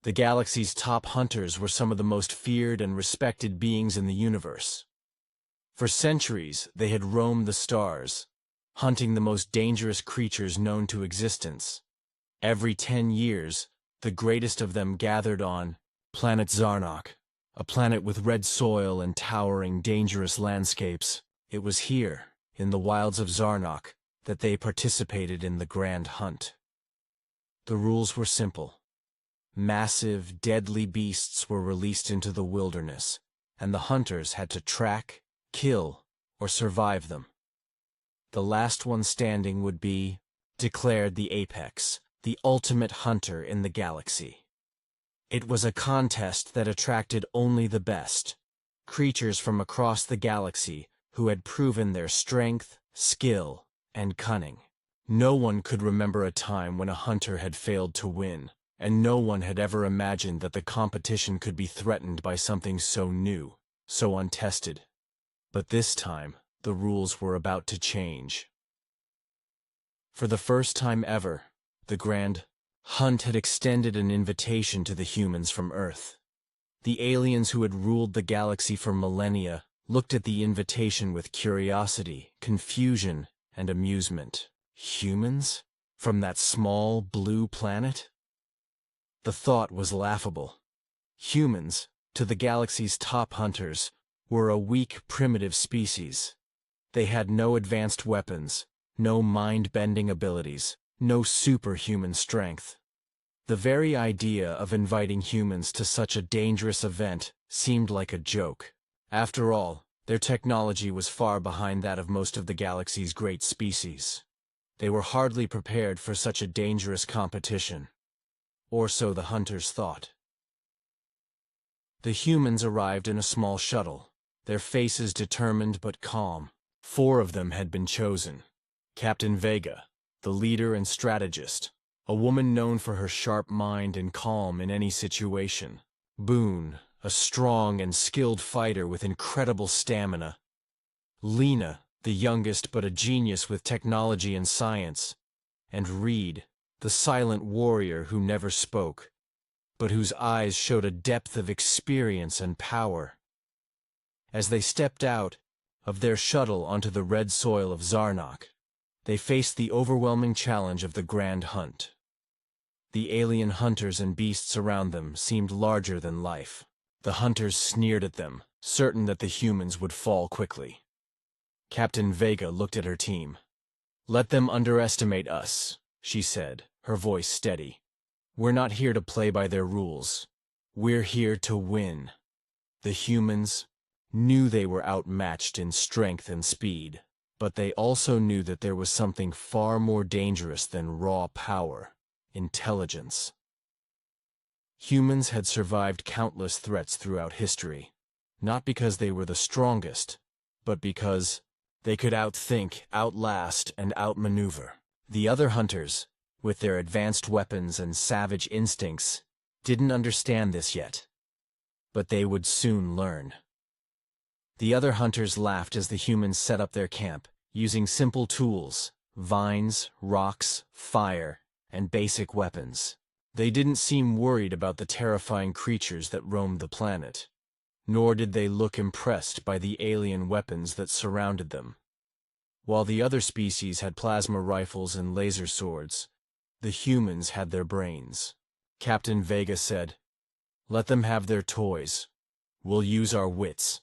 The galaxy's top hunters were some of the most feared and respected beings in the universe. For centuries, they had roamed the stars, hunting the most dangerous creatures known to existence. Every 10 years, the greatest of them gathered on planet Zarnok, a planet with red soil and towering, dangerous landscapes. It was here, in the wilds of Zarnok, that they participated in the Grand Hunt. The rules were simple. Massive, deadly beasts were released into the wilderness, and the hunters had to track, kill, or survive them. The last one standing would be declared the apex, the ultimate hunter in the galaxy. It was a contest that attracted only the best, creatures from across the galaxy who had proven their strength, skill, and cunning. No one could remember a time when a hunter had failed to win, and no one had ever imagined that the competition could be threatened by something so new, so untested. But this time, the rules were about to change. For the first time ever, the Grand Hunt had extended an invitation to the humans from Earth. The aliens who had ruled the galaxy for millennia looked at the invitation with curiosity, confusion, and amusement. Humans? From that small, blue planet? The thought was laughable. Humans, to the galaxy's top hunters, were a weak, primitive species. They had no advanced weapons, no mind-bending abilities, no superhuman strength. The very idea of inviting humans to such a dangerous event seemed like a joke. After all, their technology was far behind that of most of the galaxy's great species. They were hardly prepared for such a dangerous competition. Or so the hunters thought. The humans arrived in a small shuttle, their faces determined but calm. 4 of them had been chosen. Captain Vega, the leader and strategist, a woman known for her sharp mind and calm in any situation. Boone, a strong and skilled fighter with incredible stamina. Lena, the youngest but a genius with technology and science. And Reed, the silent warrior who never spoke, but whose eyes showed a depth of experience and power. As they stepped out of their shuttle onto the red soil of Zarnok, they faced the overwhelming challenge of the Grand Hunt. The alien hunters and beasts around them seemed larger than life. The hunters sneered at them, certain that the humans would fall quickly. Captain Vega looked at her team. "Let them underestimate us," she said, her voice steady. "We're not here to play by their rules. We're here to win." The humans knew they were outmatched in strength and speed, but they also knew that there was something far more dangerous than raw power: intelligence. Humans had survived countless threats throughout history, not because they were the strongest, but because they could outthink, outlast, and outmaneuver. The other hunters, with their advanced weapons and savage instincts, didn't understand this yet. But they would soon learn. The other hunters laughed as the humans set up their camp, using simple tools: vines, rocks, fire, and basic weapons. They didn't seem worried about the terrifying creatures that roamed the planet, nor did they look impressed by the alien weapons that surrounded them. While the other species had plasma rifles and laser swords, the humans had their brains. Captain Vega said, "Let them have their toys. We'll use our wits."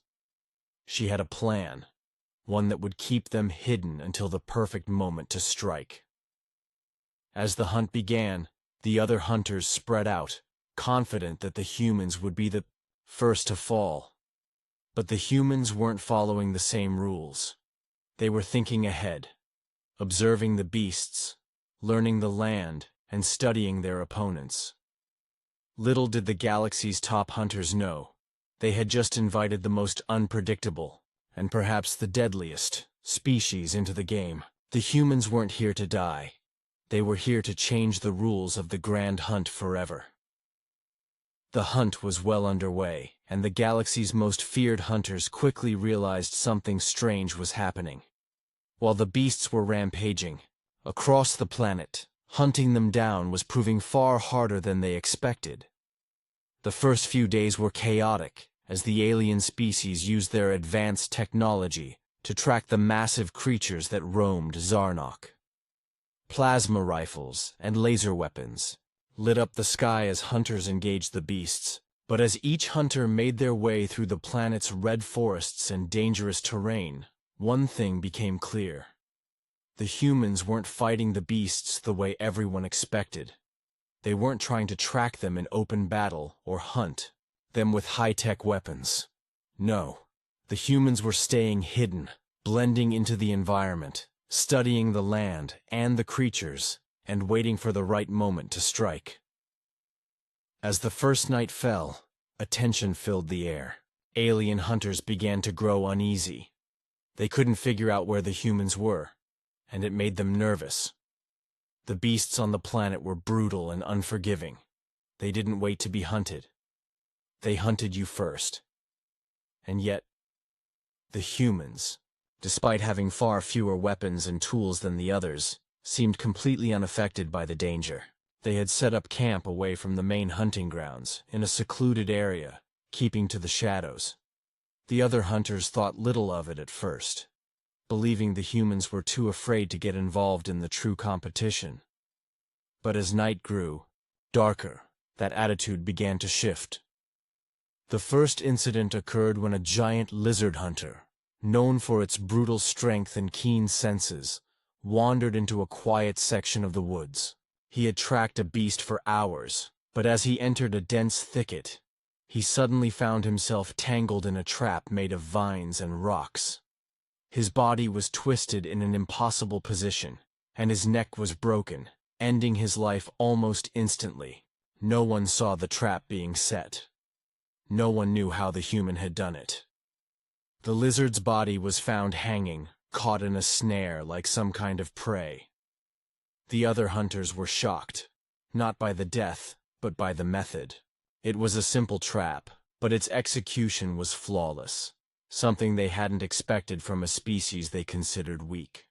She had a plan, one that would keep them hidden until the perfect moment to strike. As the hunt began, the other hunters spread out, confident that the humans would be the first to fall. But the humans weren't following the same rules. They were thinking ahead, observing the beasts, learning the land, and studying their opponents. Little did the galaxy's top hunters know, they had just invited the most unpredictable, and perhaps the deadliest, species into the game. The humans weren't here to die. They were here to change the rules of the Grand Hunt forever. The hunt was well underway, and the galaxy's most feared hunters quickly realized something strange was happening. While the beasts were rampaging across the planet, hunting them down was proving far harder than they expected. The first few days were chaotic, as the alien species used their advanced technology to track the massive creatures that roamed Zarnok. Plasma rifles and laser weapons lit up the sky as hunters engaged the beasts, but as each hunter made their way through the planet's red forests and dangerous terrain, one thing became clear. The humans weren't fighting the beasts the way everyone expected. They weren't trying to track them in open battle or hunt them with high-tech weapons. No, the humans were staying hidden, blending into the environment, studying the land and the creatures, and waiting for the right moment to strike. As the first night fell, a tension filled the air. Alien hunters began to grow uneasy. They couldn't figure out where the humans were, and it made them nervous. The beasts on the planet were brutal and unforgiving. They didn't wait to be hunted. They hunted you first. And yet, the humans, despite having far fewer weapons and tools than the others, seemed completely unaffected by the danger. They had set up camp away from the main hunting grounds, in a secluded area, keeping to the shadows. The other hunters thought little of it at first, believing the humans were too afraid to get involved in the true competition. But as night grew darker, that attitude began to shift. The first incident occurred when a giant lizard hunter, known for its brutal strength and keen senses, wandered into a quiet section of the woods. He had tracked a beast for hours, but as he entered a dense thicket, he suddenly found himself tangled in a trap made of vines and rocks. His body was twisted in an impossible position, and his neck was broken, ending his life almost instantly. No one saw the trap being set. No one knew how the human had done it. The lizard's body was found hanging, caught in a snare like some kind of prey. The other hunters were shocked, not by the death, but by the method. It was a simple trap, but its execution was flawless, something they hadn't expected from a species they considered weak.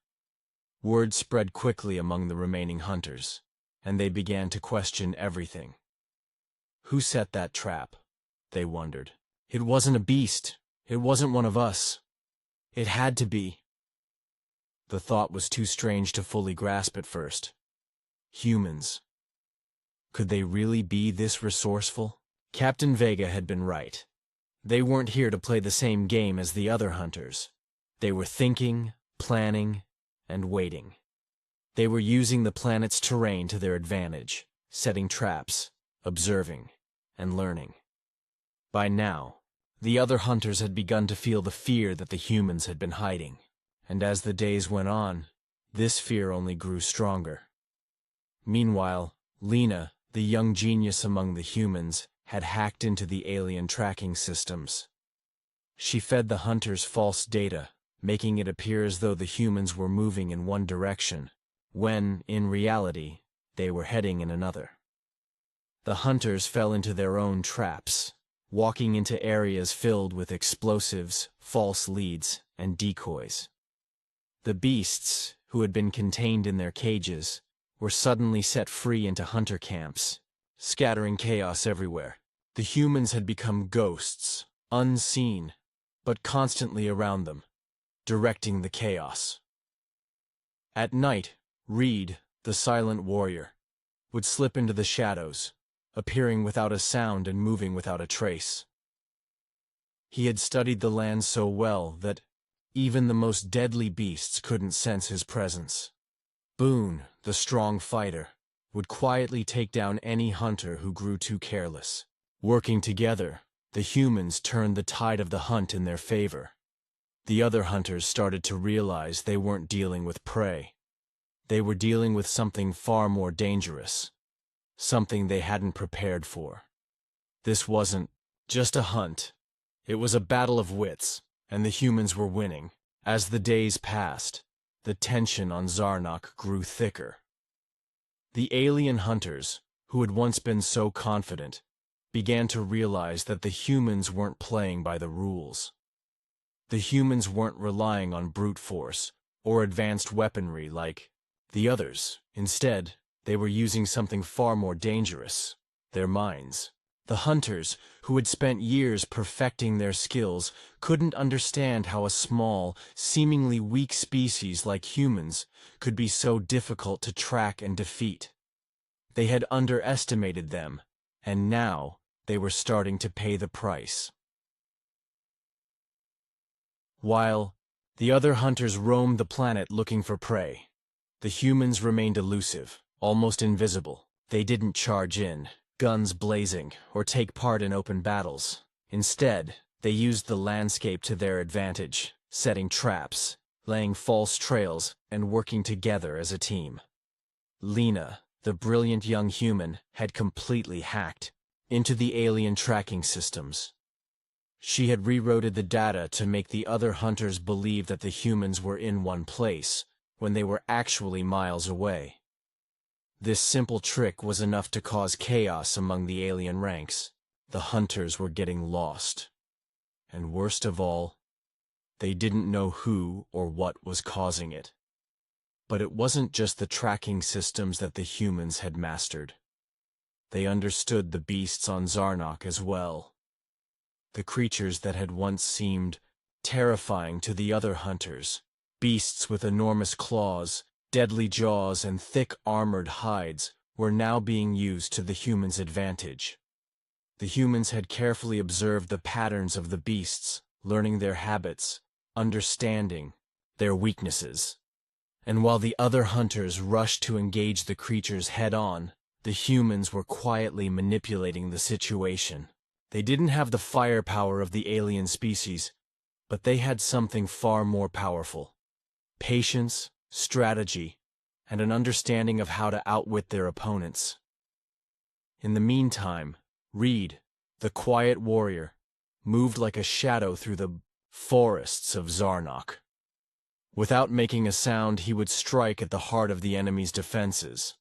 Word spread quickly among the remaining hunters, and they began to question everything. Who set that trap? They wondered. It wasn't a beast. It wasn't one of us. It had to be. The thought was too strange to fully grasp at first. Humans. Could they really be this resourceful? Captain Vega had been right. They weren't here to play the same game as the other hunters. They were thinking, planning, and waiting. They were using the planet's terrain to their advantage, setting traps, observing, and learning. By now, the other hunters had begun to feel the fear that the humans had been hiding, and as the days went on, this fear only grew stronger. Meanwhile, Lena, the young genius among the humans, had hacked into the alien tracking systems. She fed the hunters false data, making it appear as though the humans were moving in one direction, when, in reality, they were heading in another. The hunters fell into their own traps, walking into areas filled with explosives, false leads, and decoys. The beasts, who had been contained in their cages, were suddenly set free into hunter camps, scattering chaos everywhere. The humans had become ghosts, unseen, but constantly around them, directing the chaos. At night, Reed, the silent warrior, would slip into the shadows, appearing without a sound and moving without a trace. He had studied the land so well that even the most deadly beasts couldn't sense his presence. Boone, the strong fighter, would quietly take down any hunter who grew too careless. Working together, the humans turned the tide of the hunt in their favor. The other hunters started to realize they weren't dealing with prey. They were dealing with something far more dangerous, something they hadn't prepared for. This wasn't just a hunt. It was a battle of wits, and the humans were winning. As the days passed, the tension on Zarnok grew thicker. The alien hunters, who had once been so confident, began to realize that the humans weren't playing by the rules. The humans weren't relying on brute force or advanced weaponry like the others. Instead, they were using something far more dangerous: their minds. The hunters, who had spent years perfecting their skills, couldn't understand how a small, seemingly weak species like humans could be so difficult to track and defeat. They had underestimated them, and now they were starting to pay the price. While the other hunters roamed the planet looking for prey, the humans remained elusive, almost invisible. They didn't charge in, guns blazing, or take part in open battles. Instead, they used the landscape to their advantage, setting traps, laying false trails, and working together as a team. Lena, the brilliant young human, had completely hacked into the alien tracking systems. She had rerouted the data to make the other hunters believe that the humans were in one place, when they were actually miles away. This simple trick was enough to cause chaos among the alien ranks. The hunters were getting lost. And worst of all, they didn't know who or what was causing it. But it wasn't just the tracking systems that the humans had mastered. They understood the beasts on Zarnok as well. The creatures that had once seemed terrifying to the other hunters, beasts with enormous claws, deadly jaws, and thick armored hides, were now being used to the humans' advantage. The humans had carefully observed the patterns of the beasts, learning their habits, understanding their weaknesses. And while the other hunters rushed to engage the creatures head-on, the humans were quietly manipulating the situation. They didn't have the firepower of the alien species, but they had something far more powerful: patience, strategy, and an understanding of how to outwit their opponents. In the meantime, Reed, the quiet warrior, moved like a shadow through the forests of Zarnok. Without making a sound, he would strike at the heart of the enemy's defenses.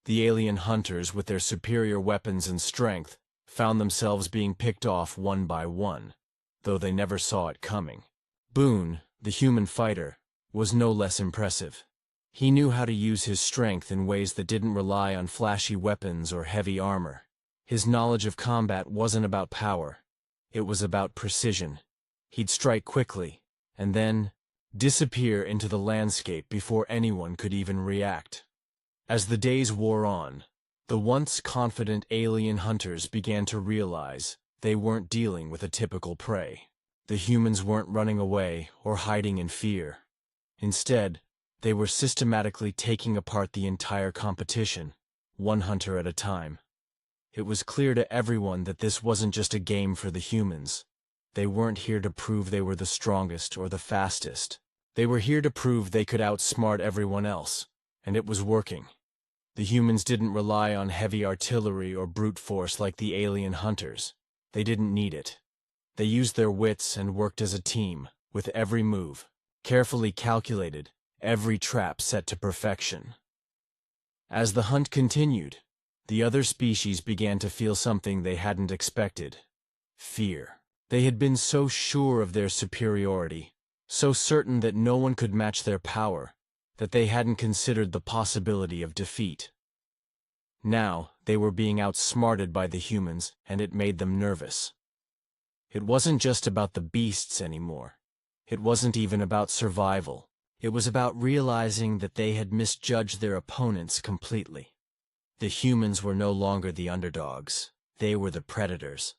The alien hunters, with their superior weapons and strength, found themselves being picked off one by one, though they never saw it coming. Boone, the human fighter, was no less impressive. He knew how to use his strength in ways that didn't rely on flashy weapons or heavy armor. His knowledge of combat wasn't about power. It was about precision. He'd strike quickly, and then disappear into the landscape before anyone could even react. As the days wore on, the once confident alien hunters began to realize they weren't dealing with a typical prey. The humans weren't running away or hiding in fear. Instead, they were systematically taking apart the entire competition, one hunter at a time. It was clear to everyone that this wasn't just a game for the humans. They weren't here to prove they were the strongest or the fastest. They were here to prove they could outsmart everyone else, and it was working. The humans didn't rely on heavy artillery or brute force like the alien hunters. They didn't need it. They used their wits and worked as a team, with every move carefully calculated, every trap set to perfection. As the hunt continued, the other species began to feel something they hadn't expected: fear. They had been so sure of their superiority, so certain that no one could match their power, that they hadn't considered the possibility of defeat. Now, they were being outsmarted by the humans, and it made them nervous. It wasn't just about the beasts anymore. It wasn't even about survival. It was about realizing that they had misjudged their opponents completely. The humans were no longer the underdogs. They were the predators,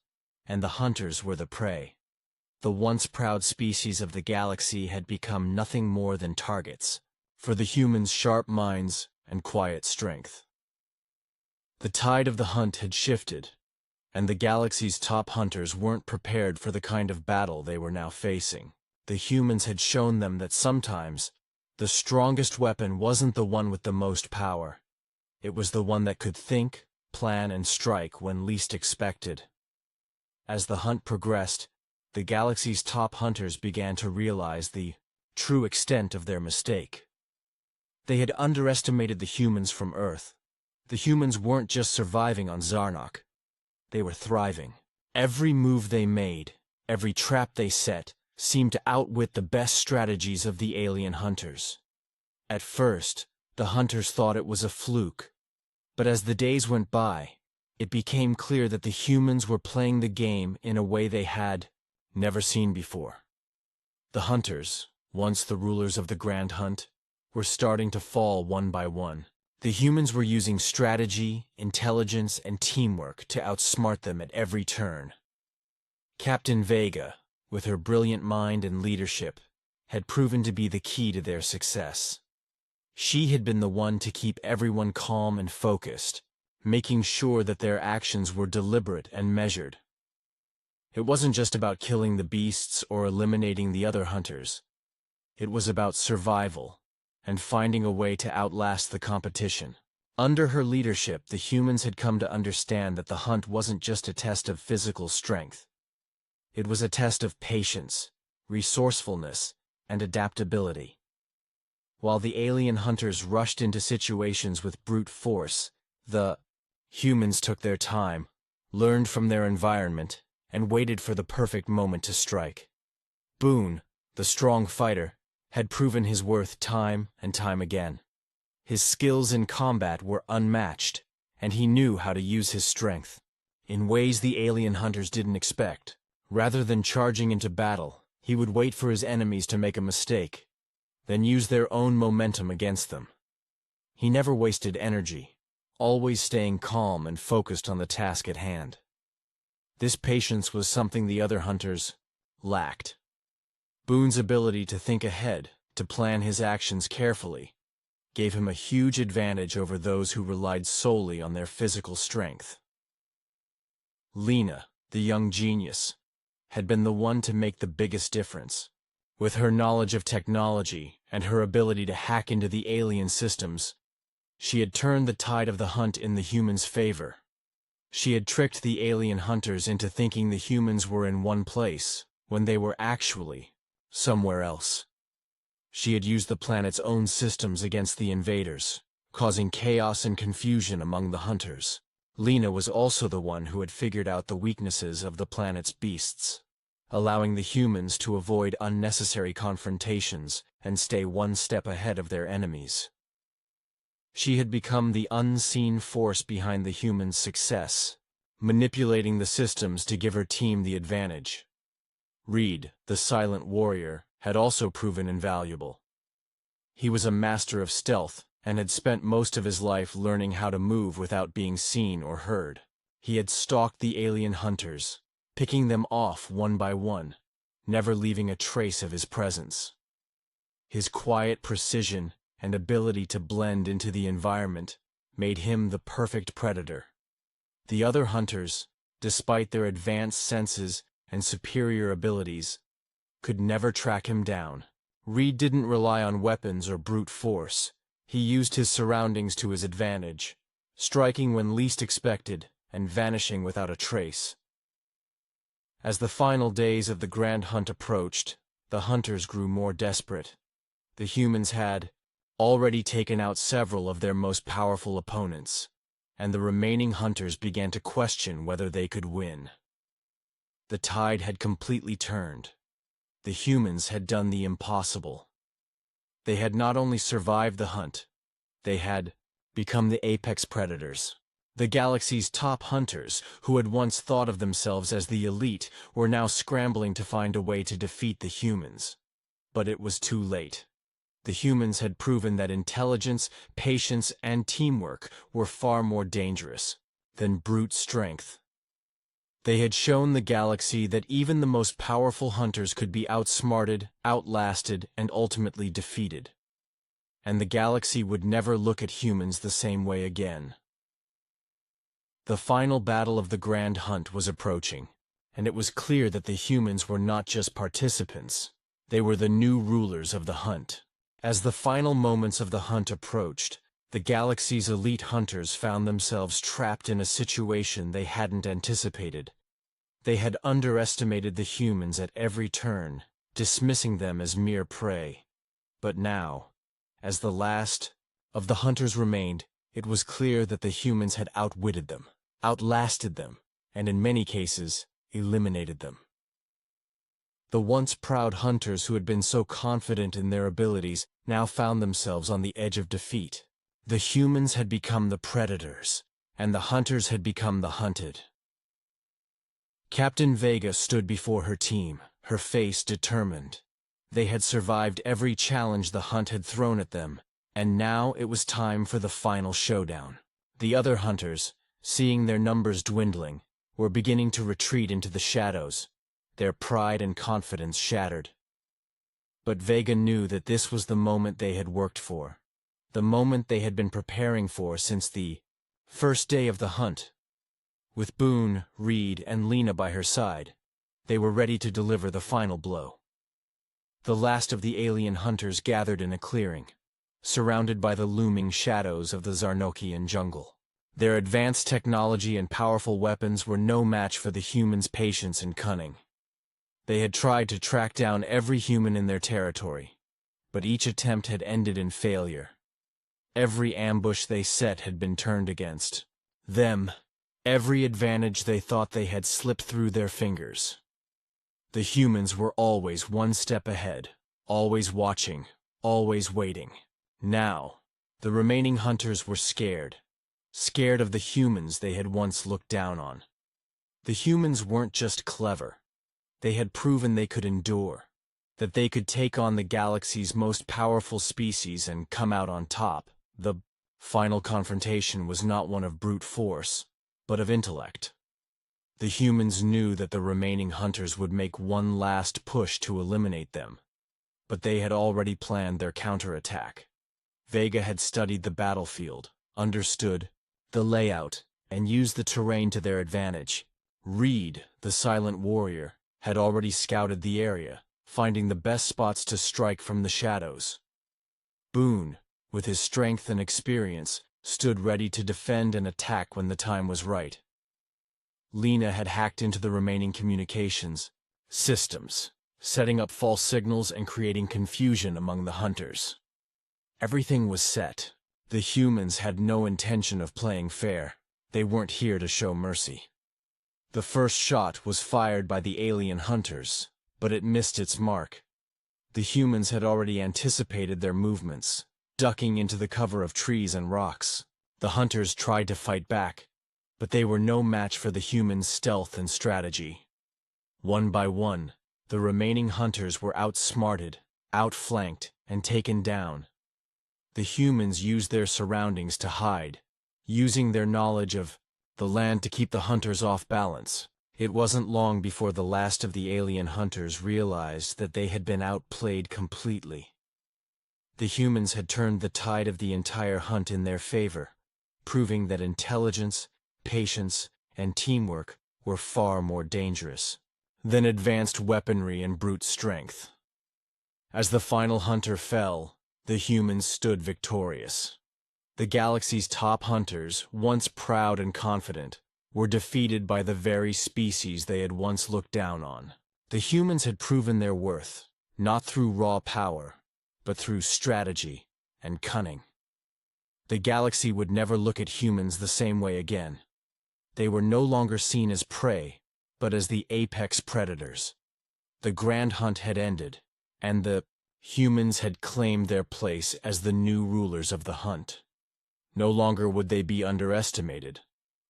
and the hunters were the prey. The once proud species of the galaxy had become nothing more than targets for the humans' sharp minds and quiet strength. The tide of the hunt had shifted, and the galaxy's top hunters weren't prepared for the kind of battle they were now facing. The humans had shown them that sometimes the strongest weapon wasn't the one with the most power. It was the one that could think, plan, and strike when least expected. As the hunt progressed, the galaxy's top hunters began to realize the true extent of their mistake. They had underestimated the humans from Earth. The humans weren't just surviving on Zarnok. They were thriving. Every move they made, every trap they set, seemed to outwit the best strategies of the alien hunters. At first, the hunters thought it was a fluke, but as the days went by, it became clear that the humans were playing the game in a way they had never seen before. The hunters, once the rulers of the Grand Hunt, were starting to fall one by one. The humans were using strategy, intelligence, and teamwork to outsmart them at every turn. Captain Vega, with her brilliant mind and leadership, had proven to be the key to their success. She had been the one to keep everyone calm and focused, making sure that their actions were deliberate and measured. It wasn't just about killing the beasts or eliminating the other hunters. It was about survival and finding a way to outlast the competition. Under her leadership, the humans had come to understand that the hunt wasn't just a test of physical strength. It was a test of patience, resourcefulness, and adaptability. While the alien hunters rushed into situations with brute force, the humans took their time, learned from their environment, and waited for the perfect moment to strike. Boone, the strong fighter, had proven his worth time and time again. His skills in combat were unmatched, and he knew how to use his strength in ways the alien hunters didn't expect. Rather than charging into battle, he would wait for his enemies to make a mistake, then use their own momentum against them. He never wasted energy, always staying calm and focused on the task at hand. This patience was something the other hunters lacked. Boone's ability to think ahead, to plan his actions carefully, gave him a huge advantage over those who relied solely on their physical strength. Lena, the young genius, had been the one to make the biggest difference. With her knowledge of technology and her ability to hack into the alien systems, she had turned the tide of the hunt in the humans' favor. She had tricked the alien hunters into thinking the humans were in one place, when they were actually somewhere else. She had used the planet's own systems against the invaders, causing chaos and confusion among the hunters. Lena was also the one who had figured out the weaknesses of the planet's beasts, allowing the humans to avoid unnecessary confrontations and stay one step ahead of their enemies. She had become the unseen force behind the humans' success, manipulating the systems to give her team the advantage. Reed, the silent warrior, had also proven invaluable. He was a master of stealth and had spent most of his life learning how to move without being seen or heard. He had stalked the alien hunters, picking them off one by one, never leaving a trace of his presence. His quiet precision and ability to blend into the environment made him the perfect predator. The other hunters, despite their advanced senses and superior abilities, could never track him down. Reed didn't rely on weapons or brute force. He used his surroundings to his advantage, striking when least expected and vanishing without a trace. As the final days of the Grand Hunt approached, the hunters grew more desperate. The humans had already taken out several of their most powerful opponents, and the remaining hunters began to question whether they could win. The tide had completely turned. The humans had done the impossible. They had not only survived the hunt, they had become the apex predators. The galaxy's top hunters, who had once thought of themselves as the elite, were now scrambling to find a way to defeat the humans. But it was too late. The humans had proven that intelligence, patience, and teamwork were far more dangerous than brute strength. They had shown the galaxy that even the most powerful hunters could be outsmarted, outlasted, and ultimately defeated. And the galaxy would never look at humans the same way again. The final battle of the Grand Hunt was approaching, and it was clear that the humans were not just participants. They were the new rulers of the hunt. As the final moments of the hunt approached, the galaxy's elite hunters found themselves trapped in a situation they hadn't anticipated. They had underestimated the humans at every turn, dismissing them as mere prey. But now, as the last of the hunters remained, it was clear that the humans had outwitted them, outlasted them, and in many cases, eliminated them. The once proud hunters who had been so confident in their abilities now found themselves on the edge of defeat. The humans had become the predators, and the hunters had become the hunted. Captain Vega stood before her team, her face determined. They had survived every challenge the hunt had thrown at them, and now it was time for the final showdown. The other hunters, seeing their numbers dwindling, were beginning to retreat into the shadows, their pride and confidence shattered. But Vega knew that this was the moment they had worked for, the moment they had been preparing for since the first day of the hunt. With Boone, Reed, and Lena by her side, they were ready to deliver the final blow. The last of the alien hunters gathered in a clearing, surrounded by the looming shadows of the Zarnokian jungle. Their advanced technology and powerful weapons were no match for the humans' patience and cunning. They had tried to track down every human in their territory, but each attempt had ended in failure. Every ambush they set had been turned against them. Every advantage they thought they had slipped through their fingers. The humans were always one step ahead, always watching, always waiting. Now, the remaining hunters were scared of the humans they had once looked down on. The humans weren't just clever. They had proven they could endure, that they could take on the galaxy's most powerful species and come out on top. The final confrontation was not one of brute force, but of intellect. The humans knew that the remaining hunters would make one last push to eliminate them, but they had already planned their counterattack. Vega had studied the battlefield, understood the layout, and used the terrain to their advantage. Reed, the silent warrior, had already scouted the area, finding the best spots to strike from the shadows. Boone, with his strength and experience, stood ready to defend and attack when the time was right. Lena had hacked into the remaining communications systems, setting up false signals and creating confusion among the hunters. Everything was set. The humans had no intention of playing fair. They weren't here to show mercy. The first shot was fired by the alien hunters, but it missed its mark. The humans had already anticipated their movements, ducking into the cover of trees and rocks. The hunters tried to fight back, but they were no match for the humans' stealth and strategy. One by one, the remaining hunters were outsmarted, outflanked, and taken down. The humans used their surroundings to hide, using their knowledge of the land to keep the hunters off balance. It wasn't long before the last of the alien hunters realized that they had been outplayed completely. The humans had turned the tide of the entire hunt in their favor, proving that intelligence, patience, and teamwork were far more dangerous than advanced weaponry and brute strength. As the final hunter fell, the humans stood victorious. The galaxy's top hunters, once proud and confident, were defeated by the very species they had once looked down on. The humans had proven their worth, not through raw power, but through strategy and cunning. The galaxy would never look at humans the same way again. They were no longer seen as prey, but as the apex predators. The grand hunt had ended, and the humans had claimed their place as the new rulers of the hunt. No longer would they be underestimated.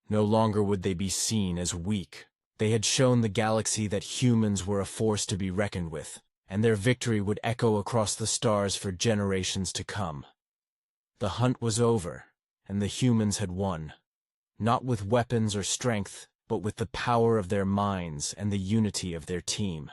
No longer would they be seen as weak. They had shown the galaxy that humans were a force to be reckoned with, and their victory would echo across the stars for generations to come. The hunt was over, and the humans had won. Not with weapons or strength, but with the power of their minds and the unity of their team.